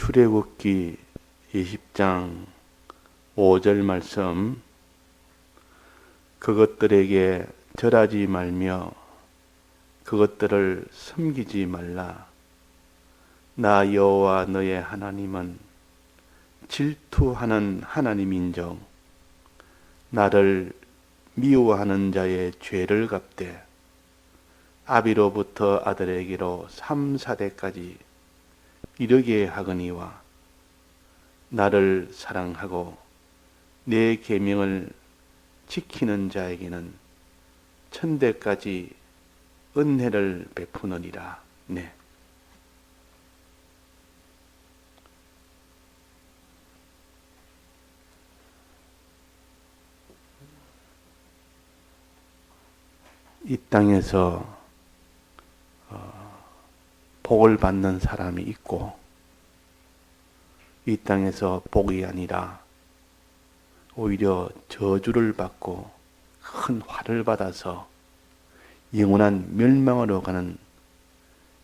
출애굽기 20장 5절 말씀, 그것들에게 절하지 말며 그것들을 섬기지 말라. 나 여호와 너의 하나님은 질투하는 하나님인즉 나를 미워하는 자의 죄를 갚되 아비로부터 아들에게로 3, 4대까지 이르게 하거니와 나를 사랑하고 내 계명을 지키는 자에게는 천대까지 은혜를 베푸느니라. 네. 이 땅에서 복을 받는 사람이 있고, 이 땅에서 복이 아니라 오히려 저주를 받고 큰 화를 받아서 영원한 멸망으로 가는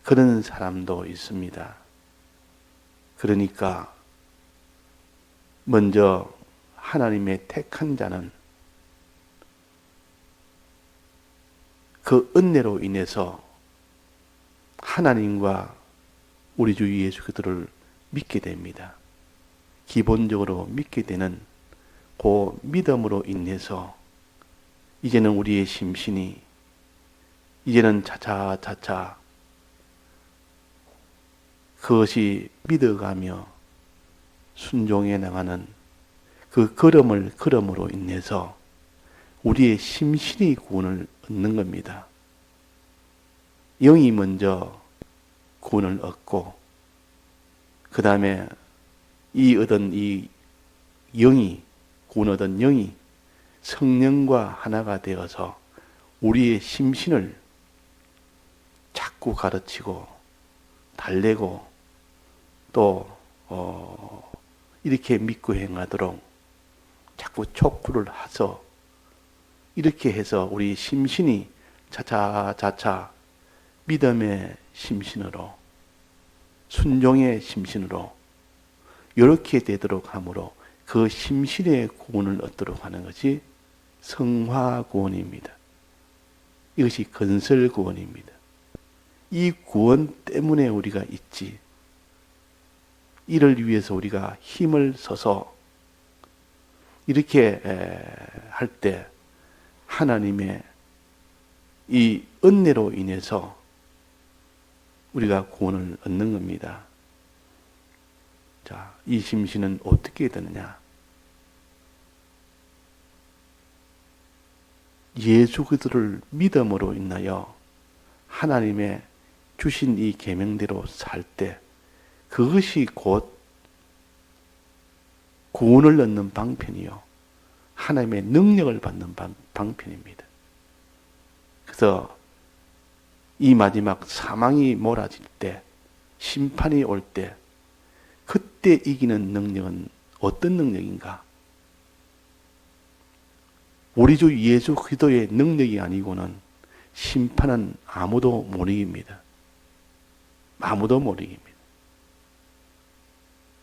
그런 사람도 있습니다. 그러니까 먼저 하나님의 택한 자는 그 은혜로 인해서 하나님과 우리 주 예수 그리스도를 믿게 됩니다. 기본적으로 믿게 되는 그 믿음으로 인해서 이제는 우리의 심신이 이제는 차차차차 그것이 믿어가며 순종해 나가는 그 걸음으로 인해서 우리의 심신이 구원을 얻는 겁니다. 영이 먼저 구원을 얻고 그 다음에 이 영이 구원 얻은 영이 성령과 하나가 되어서 우리의 심신을 자꾸 가르치고 달래고 또 이렇게 믿고 행하도록 자꾸 촉구를 해서 이렇게 해서 우리 심신이 차차차차 믿음의 심신으로 순종의 심신으로 이렇게 되도록 함으로 그 심신의 구원을 얻도록 하는 것이 성화 구원입니다. 이것이 건설 구원입니다. 이 구원 때문에 우리가 있지. 이를 위해서 우리가 힘을 써서 이렇게 할 때 하나님의 이 은혜로 인해서 우리가 구원을 얻는 겁니다. 자, 이 심신은 어떻게 되느냐? 예수 그리스도를 믿음으로 인하여 하나님의 주신 이 계명대로 살 때 그것이 곧 구원을 얻는 방편이요, 하나님의 능력을 받는 방편입니다. 그래서 이 마지막 사망이 몰아질 때, 심판이 올 때, 그때 이기는 능력은 어떤 능력인가? 우리 주 예수 그리스도의 능력이 아니고는 심판은 아무도 못 이깁니다. 아무도 못 이깁니다.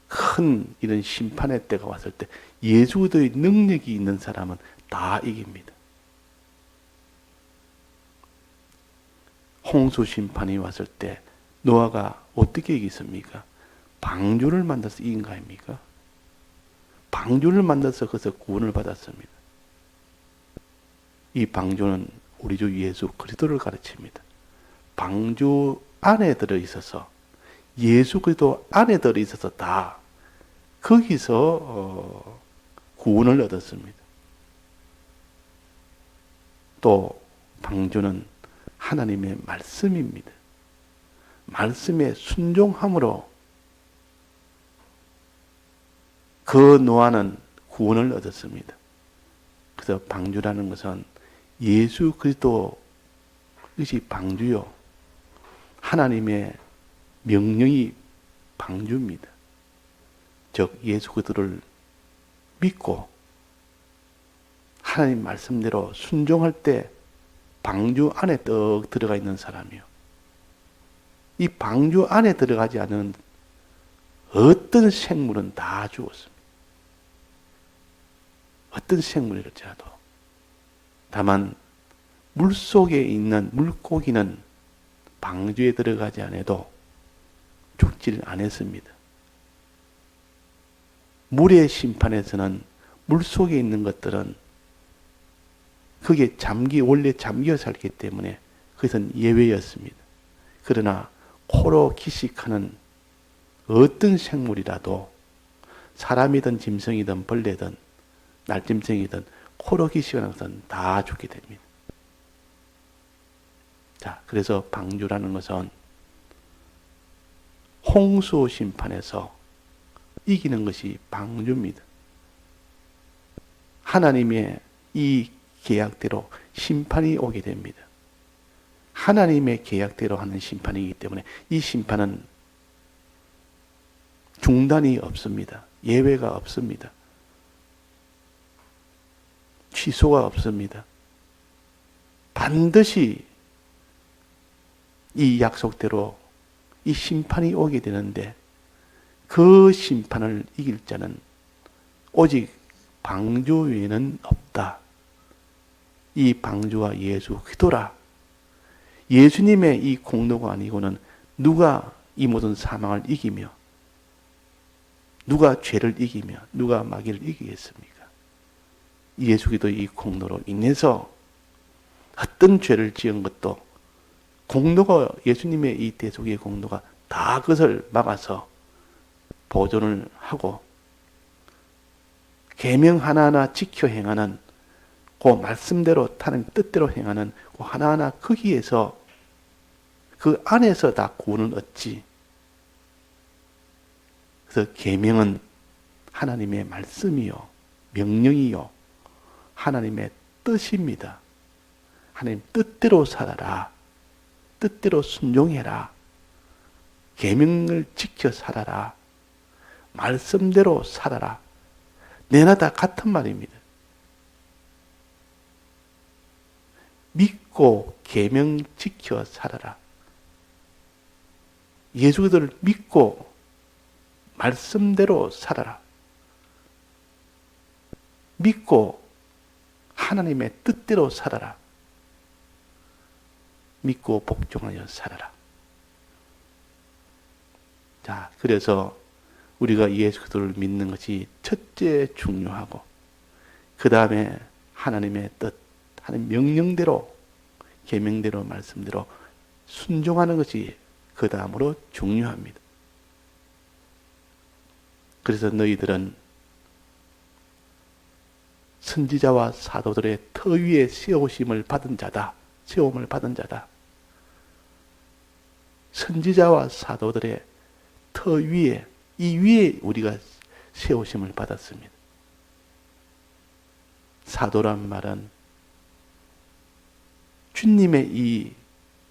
큰 이런 심판의 때가 왔을 때 예수 그리스도의 능력이 있는 사람은 다 이깁니다. 홍수 심판이 왔을 때 노아가 어떻게 이겼습니까? 방주를 만들어서 이긴 거 아닙니까? 방주를 만들어서 거기서 구원을 받았습니다. 이 방주는 우리 주 예수 그리스도를 가르칩니다. 방주 안에 들어있어서 예수 그리스도 안에 들어있어서 다 거기서 구원을 얻었습니다. 또 방주는 하나님의 말씀입니다. 말씀에 순종함으로 그 노아는 구원을 얻었습니다. 그래서 방주라는 것은 예수 그리스도 이것이 방주요, 하나님의 명령이 방주입니다. 즉 예수 그리스도를 믿고 하나님 말씀대로 순종할 때 방주 안에 떡 들어가 있는 사람이요, 이 방주 안에 들어가지 않은 어떤 생물은 다 죽었습니다. 어떤 생물일지라도. 다만 물속에 있는 물고기는 방주에 들어가지 않아도 죽지를 않았습니다. 물의 심판에서는 물속에 있는 것들은 그게 원래 잠겨 살기 때문에 그것은 예외였습니다. 그러나 코로 기식하는 어떤 생물이라도 사람이든 짐승이든 벌레든 날짐승이든 코로 기식하는 것은 다 죽게 됩니다. 자, 그래서 방주라는 것은 홍수 심판에서 이기는 것이 방주입니다. 하나님의 이 계약대로 심판이 오게 됩니다. 하나님의 계약대로 하는 심판이기 때문에 이 심판은 중단이 없습니다. 예외가 없습니다. 취소가 없습니다. 반드시 이 약속대로 이 심판이 오게 되는데 그 심판을 이길 자는 오직 방주 외에는 없다. 이 방주와 예수 그리스도라. 예수님의 이 공로가 아니고는 누가 이 모든 사망을 이기며 누가 죄를 이기며 누가 마귀를 이기겠습니까? 예수 그리스도의 이 공로로 인해서 어떤 죄를 지은 것도 공로가 예수님의 이 대속의 공로가 다 그것을 막아서 보존을 하고 계명 하나하나 지켜 행하는 그 말씀대로 하나님 뜻대로 행하는 그 하나하나 거기에서 그 안에서 다 구원을 얻지. 그래서 계명은 하나님의 말씀이요 명령이요 하나님의 뜻입니다. 하나님 뜻대로 살아라. 뜻대로 순종해라. 계명을 지켜 살아라. 말씀대로 살아라. 내나 다 같은 말입니다. 믿고 계명 지켜 살아라. 예수 그리스도를 믿고 말씀대로 살아라. 믿고 하나님의 뜻대로 살아라. 믿고 복종하여 살아라. 자, 그래서 우리가 예수 그리스도를 믿는 것이 첫째 중요하고 그 다음에 하나님의 뜻, 하나님 명령대로 계명대로 말씀대로 순종하는 것이 그 다음으로 중요합니다. 그래서 너희들은 선지자와 사도들의 터 위에 세우심을 받은 자다. 세움을 받은 자다. 선지자와 사도들의 터 위에 이 위에 우리가 세우심을 받았습니다. 사도란 말은 주님의 이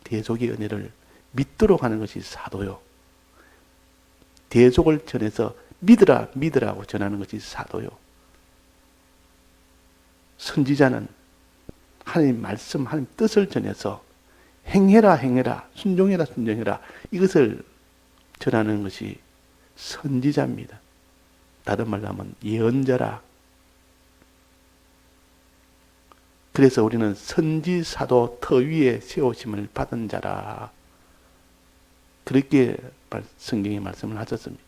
대속의 은혜를 믿도록 하는 것이 사도요. 대속을 전해서 믿으라 믿으라고 전하는 것이 사도요. 선지자는 하나님 말씀, 하나님 뜻을 전해서 행해라 행해라 순종해라 순종해라 이것을 전하는 것이 선지자입니다. 다른 말로 하면 예언자라. 그래서 우리는 선지 사도 터 위에 세우심을 받은 자라. 그렇게 성경에 말씀을 하셨습니다.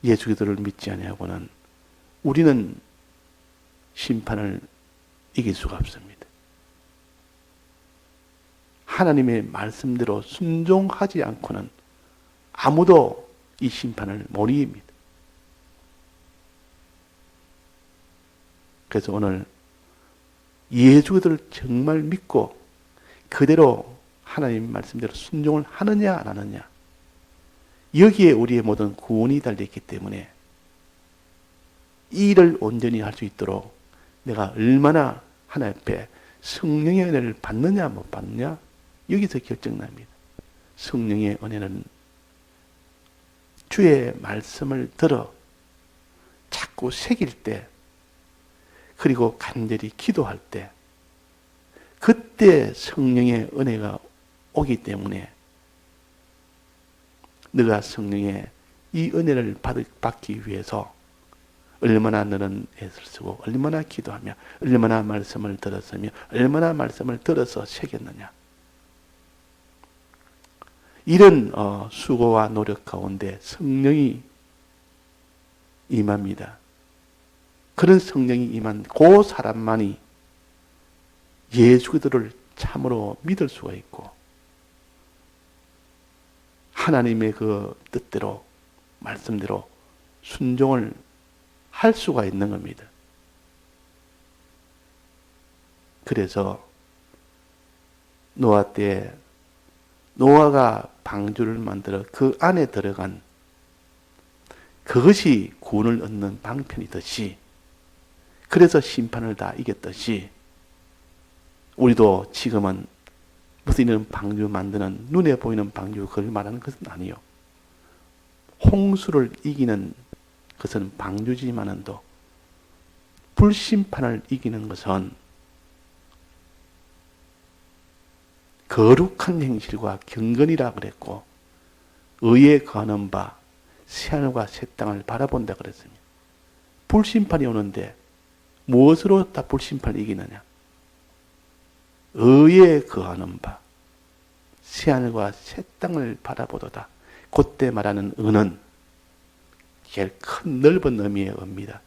예수 그리스도를 믿지 아니하고는 우리는 심판을 이길 수가 없습니다. 하나님의 말씀대로 순종하지 않고는 아무도 이 심판을 못 이깁니다. 그래서 오늘 예수 그리스도를 정말 믿고 그대로 하나님 말씀대로 순종을 하느냐 안 하느냐 여기에 우리의 모든 구원이 달려있기 때문에 이 일을 온전히 할 수 있도록 내가 얼마나 하나님 앞에 성령의 은혜를 받느냐 못 받느냐 여기서 결정납니다. 성령의 은혜는 주의 말씀을 들어 자꾸 새길 때 그리고 간절히 기도할 때 그때 성령의 은혜가 오기 때문에 너가 성령의 이 은혜를 받기 위해서 얼마나 너는 애를 쓰고 얼마나 기도하며 얼마나 말씀을 들었으며 얼마나 말씀을 들어서 새겼느냐. 이런 수고와 노력 가운데 성령이 임합니다. 그런 성령이 임한 그 사람만이 예수 그리스도를 참으로 믿을 수가 있고 하나님의 그 뜻대로 말씀대로 순종을 할 수가 있는 겁니다. 그래서 노아 때 노아가 방주를 만들어 그 안에 들어간 그것이 구원을 얻는 방편이듯이 그래서 심판을 다 이겼듯이 우리도 지금은 무슨 이런 방주 만드는 눈에 보이는 방주 그걸 말하는 것은 아니요. 홍수를 이기는 것은 방주지만은도 불심판을 이기는 것은 거룩한 행실과 경건이라 그랬고 의에 거하는 바 새하늘과 새 땅을 바라본다 그랬습니다. 불심판이 오는데 무엇으로 다 불심판을 이기느냐? 의에 거하는 바 새하늘과 새 땅을 바라보도다. 그때 말하는 의는 제일 큰 넓은 의미의 의입니다.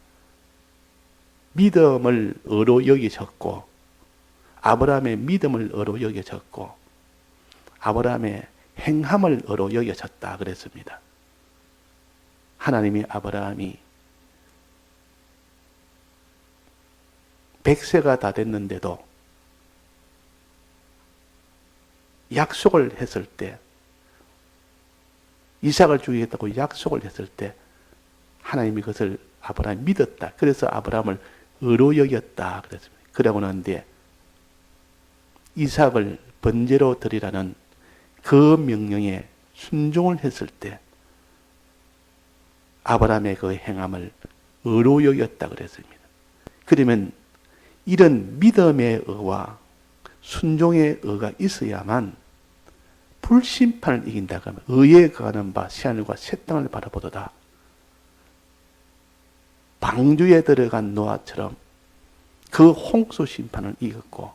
믿음을 의로 여기셨고 아브라함의 믿음을 의로 여겨졌고 아브라함의 행함을 의로 여겨졌다 그랬습니다. 하나님이 아브라함이 100세가 다 됐는데도 약속을 했을 때 이삭을 죽이겠다고 약속을 했을 때 하나님이 그것을 아브라함이 믿었다. 그래서 아브라함을 의로 여겼다 그랬습니다. 그러고 난 뒤에 이삭을 번제로 드리라는 그 명령에 순종을 했을 때 아브라함의 그 행함을 의로 여겼다 그랬습니다. 그러면 이런 믿음의 의와 순종의 의가 있어야만 불심판을 이긴다 그러면 의에 거하는 바 새하늘과 새 땅을 바라보도다. 방주에 들어간 노아처럼 그 홍수 심판을 이겼고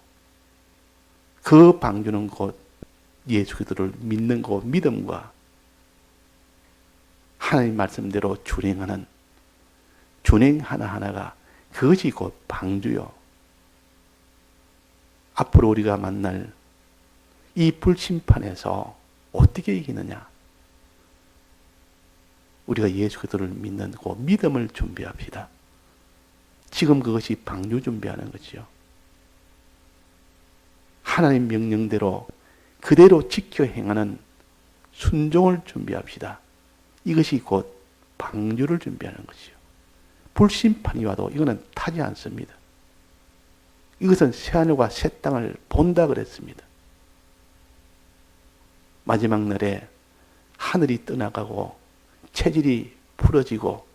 그 방주는 곧 예수 그리스도를 믿는 그 믿음과 하나님 말씀대로 준행하는 준행 하나하나가 그것이 곧 방주요. 앞으로 우리가 만날 이 불심판에서 어떻게 이기느냐? 우리가 예수 그리스도를 믿는 그 믿음을 준비합시다. 지금 그것이 방주 준비하는 거지요. 하나님 명령대로 그대로 지켜 행하는 순종을 준비합시다. 이것이 곧 방주를 준비하는 것이요. 불심판이 와도 이거는 타지 않습니다. 이것은 새하늘과 새 땅을 본다 그랬습니다. 마지막 날에 하늘이 떠나가고 체질이 풀어지고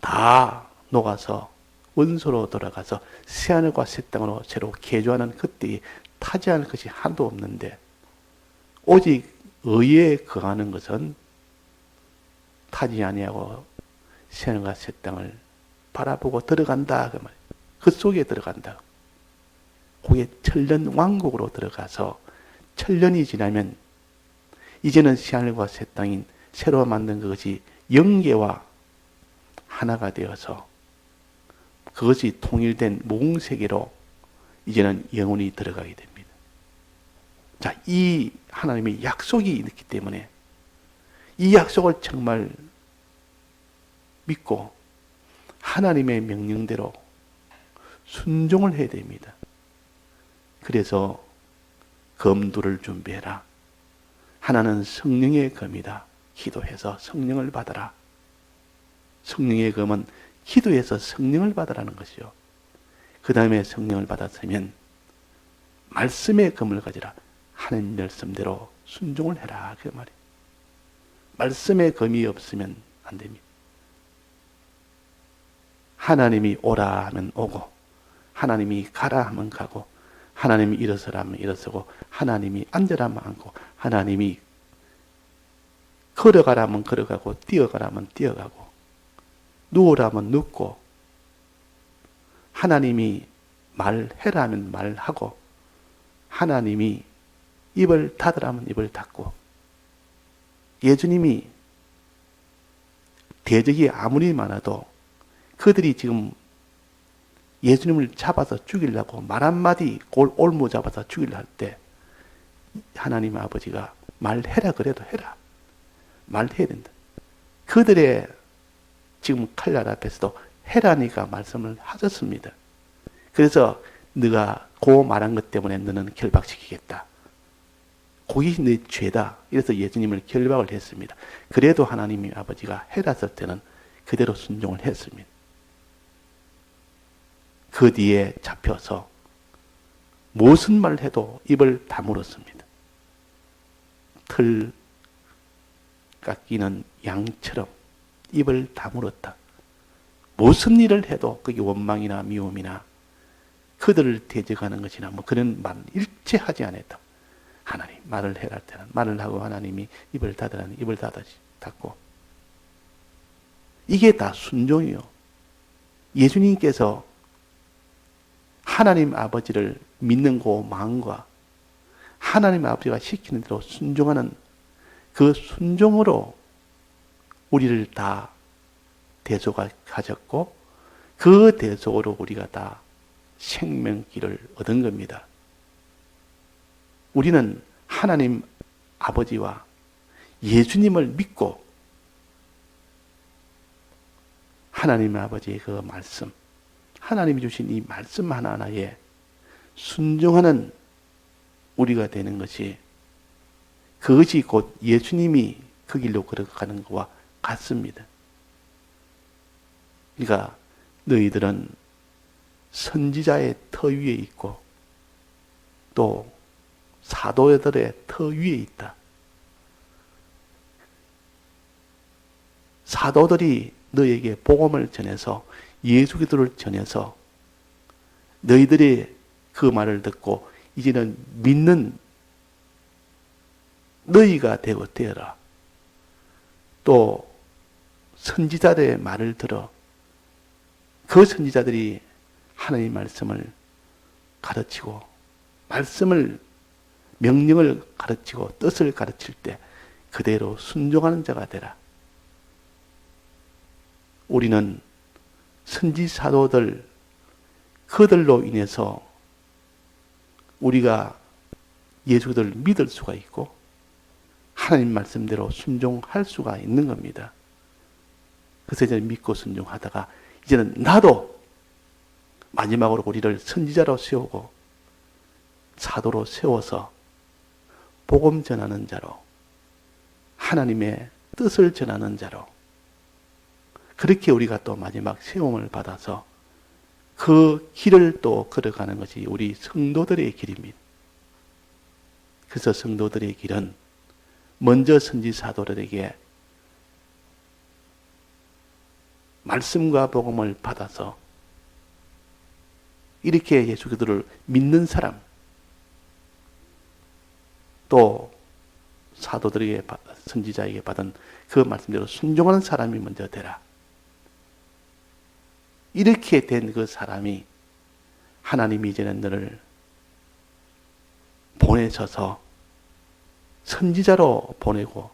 다 녹아서 원소로 돌아가서 새하늘과 새 땅으로 새로 개조하는 그때에 타지 않을 것이 하나도 없는데 오직 의에 거하는 것은 타지 아니하고 새하늘과 새 땅을 바라보고 들어간다 그 말. 그 속에 들어간다. 거기에 천년 왕국으로 들어가서 천년이 지나면 이제는 새하늘과 새 땅인 새로 만든 그것이 영계와 하나가 되어서 그것이 통일된 무궁세계로 이제는 영혼이 들어가게 됩니다. 자, 이 하나님의 약속이 있기 때문에 이 약속을 정말 믿고 하나님의 명령대로 순종을 해야 됩니다. 그래서 검도를 준비해라. 하나는 성령의 검이다. 기도해서 성령을 받아라. 성령의 검은 기도해서 성령을 받으라는 것이요. 그 다음에 성령을 받았으면 말씀의 검을 가지라. 하나님 말씀대로 순종을 해라. 그 말이에요. 말씀의 검이 없으면 안 됩니다. 하나님이 오라 하면 오고 하나님이 가라 하면 가고 하나님이 일어서라 하면 일어서고 하나님이 앉으라 하면 앉고 하나님이 걸어가라면 걸어가고 뛰어가라면 뛰어가고 누우라면 눕고 하나님이 말해라면 말하고 하나님이 입을 닫으라면 입을 닫고 예수님이 대적이 아무리 많아도 그들이 지금 예수님을 잡아서 죽이려고 말 한마디 올무 잡아서 죽이려 할 때 하나님 아버지가 말해라 그래도 해라. 말해야 된다. 그들의 지금 칼날 앞에서도 해라니까 말씀을 하셨습니다. 그래서 네가 그 말한 것 때문에 너는 결박시키겠다. 그게 네 죄다. 이래서 예수님을 결박을 했습니다. 그래도 하나님이 아버지가 해라서 때는 그대로 순종을 했습니다. 그 뒤에 잡혀서 무슨 말을 해도 입을 다물었습니다. 털 깎이는 양처럼 입을 다물었다. 무슨 일을 해도 그게 원망이나 미움이나 그들을 대적하는 것이나 뭐 그런 말 일체 하지 않았다. 하나님 말을 해라 할 때는 말을 하고 하나님이 입을 닫으라는 입을 닫고 이게 다 순종이요. 예수님께서 하나님 아버지를 믿는 그 마음과 하나님 아버지가 시키는 대로 순종하는 그 순종으로 우리를 다 대속을 가졌고 그 대속으로 우리가 다 생명길을 얻은 겁니다. 우리는 하나님 아버지와 예수님을 믿고 하나님 아버지의 그 말씀, 하나님이 주신 이 말씀 하나하나에 순종하는 우리가 되는 것이 그것이 곧 예수님이 그 길로 걸어가는 것과 같습니다. 그러니까 너희들은 선지자의 터 위에 있고 또 사도들의 터 위에 있다. 사도들이 너에게 복음을 전해서 예수 그리스도를 전해서 너희들이 그 말을 듣고 이제는 믿는 너희가 되어라. 또 선지자들의 말을 들어 그 선지자들이 하나님의 말씀을 가르치고 말씀을 명령을 가르치고 뜻을 가르칠 때 그대로 순종하는 자가 되라. 우리는 선지 사도들 그들로 인해서 우리가 예수를 믿을 수가 있고 하나님 말씀대로 순종할 수가 있는 겁니다. 그래서 이제 믿고 순종하다가 이제는 나도 마지막으로 우리를 선지자로 세우고 사도로 세워서 복음 전하는 자로 하나님의 뜻을 전하는 자로 그렇게 우리가 또 마지막 세움을 받아서 그 길을 또 걸어가는 것이 우리 성도들의 길입니다. 그래서 성도들의 길은 먼저 선지 사도들에게 말씀과 복음을 받아서 이렇게 예수 그리스도를 믿는 사람 또 사도들에게 선지자에게 받은 그 말씀대로 순종하는 사람이 먼저 되라. 이렇게 된 그 사람이 하나님이 이제는 너를 보내셔서 선지자로 보내고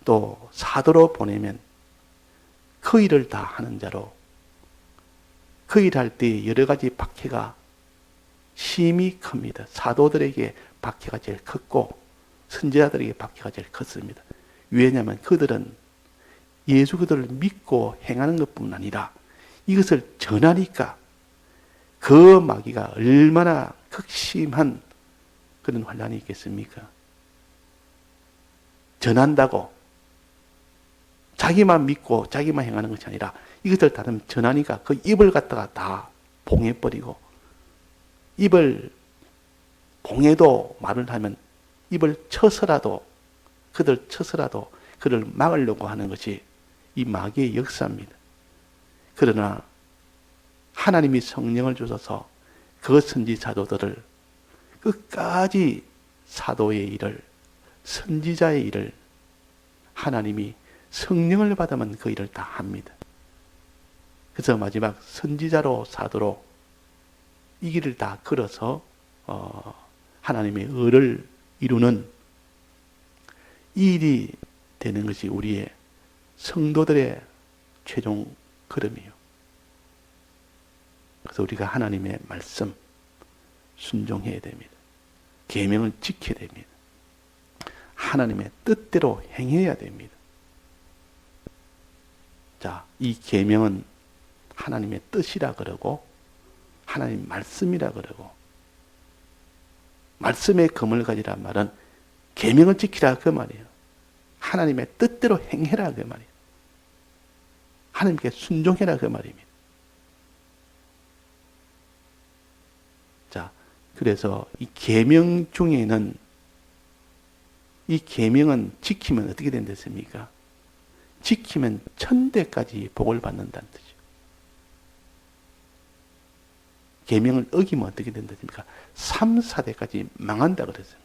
또 사도로 보내면 그 일을 다 하는 자로 그 일할 때 여러 가지 박해가 심히 큽니다. 사도들에게 박해가 제일 컸고 선지자들에게 박해가 제일 컸습니다. 왜냐하면 그들은 예수 그들을 믿고 행하는 것뿐 아니라 이것을 전하니까 그 마귀가 얼마나 극심한 그런 환란이 있겠습니까? 전한다고 자기만 믿고 자기만 행하는 것이 아니라 이것을 다른 전하니까 그 입을 갖다가 다 봉해버리고 입을 봉해도 말을 하면 입을 쳐서라도 그들 쳐서라도 그를 막으려고 하는 것이 이 마귀의 역사입니다. 그러나 하나님이 성령을 주셔서 그 선지 사도들을 끝까지 사도의 일을 선지자의 일을 하나님이 성령을 받으면 그 일을 다 합니다. 그래서 마지막 선지자로 사도로 이 길을 다 걸어서 하나님의 의를 이루는 이 일이 되는 것이 우리의 성도들의 최종 걸음이에요. 그래서 우리가 하나님의 말씀 순종해야 됩니다. 계명을 지켜야 됩니다. 하나님의 뜻대로 행해야 됩니다. 자, 이 계명은 하나님의 뜻이라 그러고 하나님 말씀이라 그러고 말씀의 검을 가지란 말은 계명을 지키라 그 말이에요. 하나님의 뜻대로 행해라 그 말이에요. 하나님께 순종해라 그 말입니다. 자, 그래서 이 계명 중에는 이 계명은 지키면 어떻게 된댔습니까? 지키면 천대까지 복을 받는다는 뜻이죠. 계명을 어기면 어떻게 된댔습니까? 3, 4대까지 망한다 그랬어요.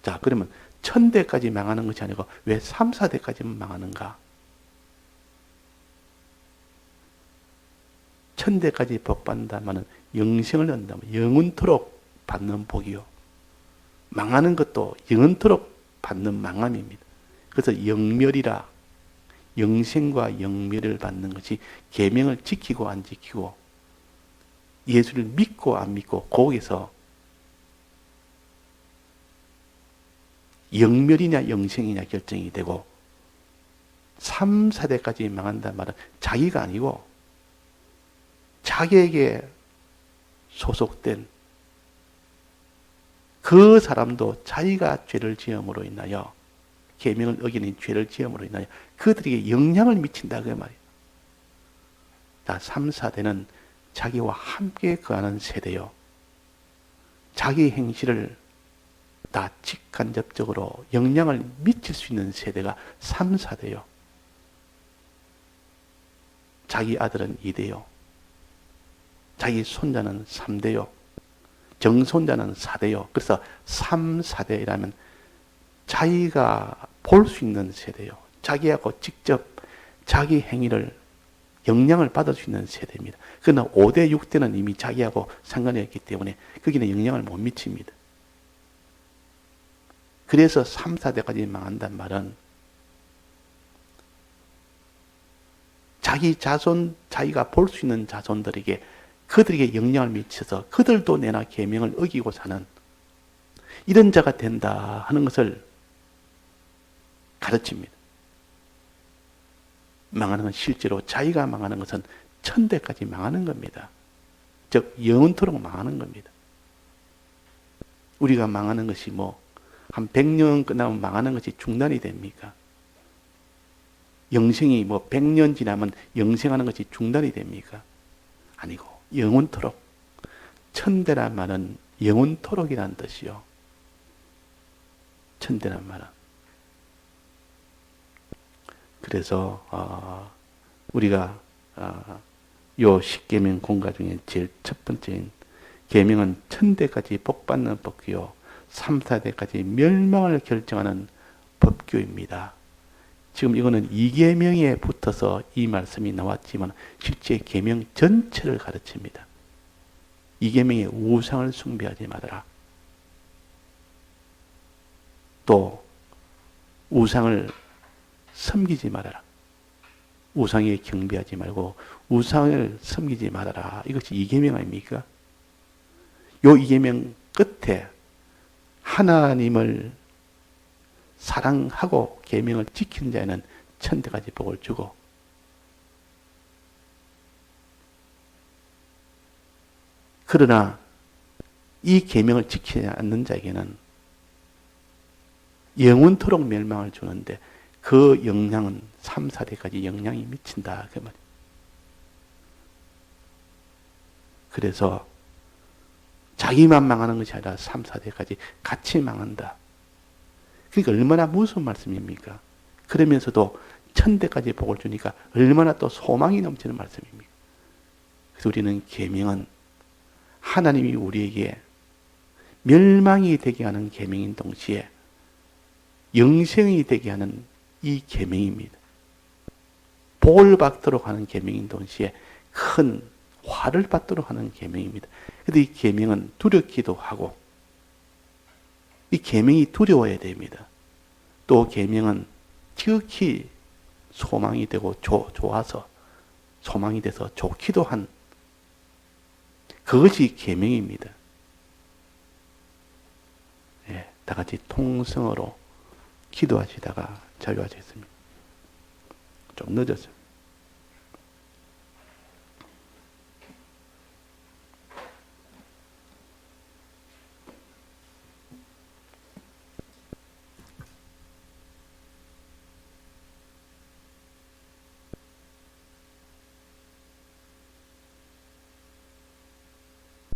자, 그러면 1000대까지 망하는 것이 아니고 왜 3, 4대까지만 망하는가? 1000대까지 복 받는다면 영생을 얻는다면 영원토록 받는 복이요. 망하는 것도 영원토록 받는 망함입니다. 그래서 영멸이라 영생과 영멸을 받는 것이 계명을 지키고 안 지키고 예수를 믿고 안 믿고 거기서 영멸이냐 영생이냐 결정이 되고 3, 4대까지 망한다는 말은 자기가 아니고 자기에게 소속된 그 사람도 자기가 죄를 지음으로 인하여 계명을 어기는 죄를 지음으로 인하여 그들에게 영향을 미친다 그 말이에요. 자, 3, 4대는 자기와 함께 거하는 세대요. 자기 행실을 다 직간접적으로 영향을 미칠 수 있는 세대가 3, 4대요. 자기 아들은 2대요. 자기 손자는 3대요. 정손자는 4대요. 그래서 3, 4대라면 자기가 볼 수 있는 세대요. 자기하고 직접 자기 행위를 영향을 받을 수 있는 세대입니다. 그러나 5대, 6대는 이미 자기하고 상관이 없기 때문에 거기는 영향을 못 미칩니다. 그래서 3, 4대까지 망한단 말은 자기 자손, 자기가 볼 수 있는 자손들에게 그들에게 영향을 미쳐서 그들도 내나 계명을 어기고 사는 이런 자가 된다 하는 것을 가르칩니다. 망하는 건 실제로 자기가 망하는 것은 1000대까지 망하는 겁니다. 즉 영원토록 망하는 겁니다. 우리가 망하는 것이 한 100년 끝나면 망하는 것이 중단이 됩니까? 영생이 100년 지나면 영생하는 것이 중단이 됩니까? 아니고 영원토록. 1000대란 말은 영원토록이라는 뜻이요. 1000대란 말은. 그래서 우리가 요 십계명 공가 중에 제일 첫 번째인 계명은 1000대까지 복받는 법규요. 3, 4대까지 멸망을 결정하는 법규입니다. 지금 이거는 2계명에 붙어서 이 말씀이 나왔지만 실제 계명 전체를 가르칩니다. 2계명에 우상을 숭배하지 말아라. 또 우상을 섬기지 말아라. 우상에 경배하지 말고 우상을 섬기지 말아라. 이것이 2계명 아닙니까? 요 2계명 끝에 하나님을 사랑하고 계명을 지키는 자에는 1000대까지 복을 주고 그러나 이 계명을 지키지 않는 자에게는 영원토록 멸망을 주는데 그 영향은 3, 4대까지 영향이 미친다 그 말이에요. 그래서 자기만 망하는 것이 아니라 3, 4대까지 같이 망한다. 그러니까 얼마나 무서운 말씀입니까? 그러면서도 1000대까지 복을 주니까 얼마나 또 소망이 넘치는 말씀입니까? 그래서 우리는 계명은 하나님이 우리에게 멸망이 되게 하는 계명인 동시에 영생이 되게 하는 이 계명입니다. 복을 받도록 하는 계명인 동시에 큰 화를 받도록 하는 계명입니다. 그런데 이 계명은 두렵기도 하고 이 계명이 두려워야 됩니다. 또 계명은 지극히 소망이 되고 좋아서 소망이 돼서 좋기도 한 그것이 계명입니다. 예, 다 같이 통성어로 기도하시다가 자유하셨습니다. 좀 늦었어요.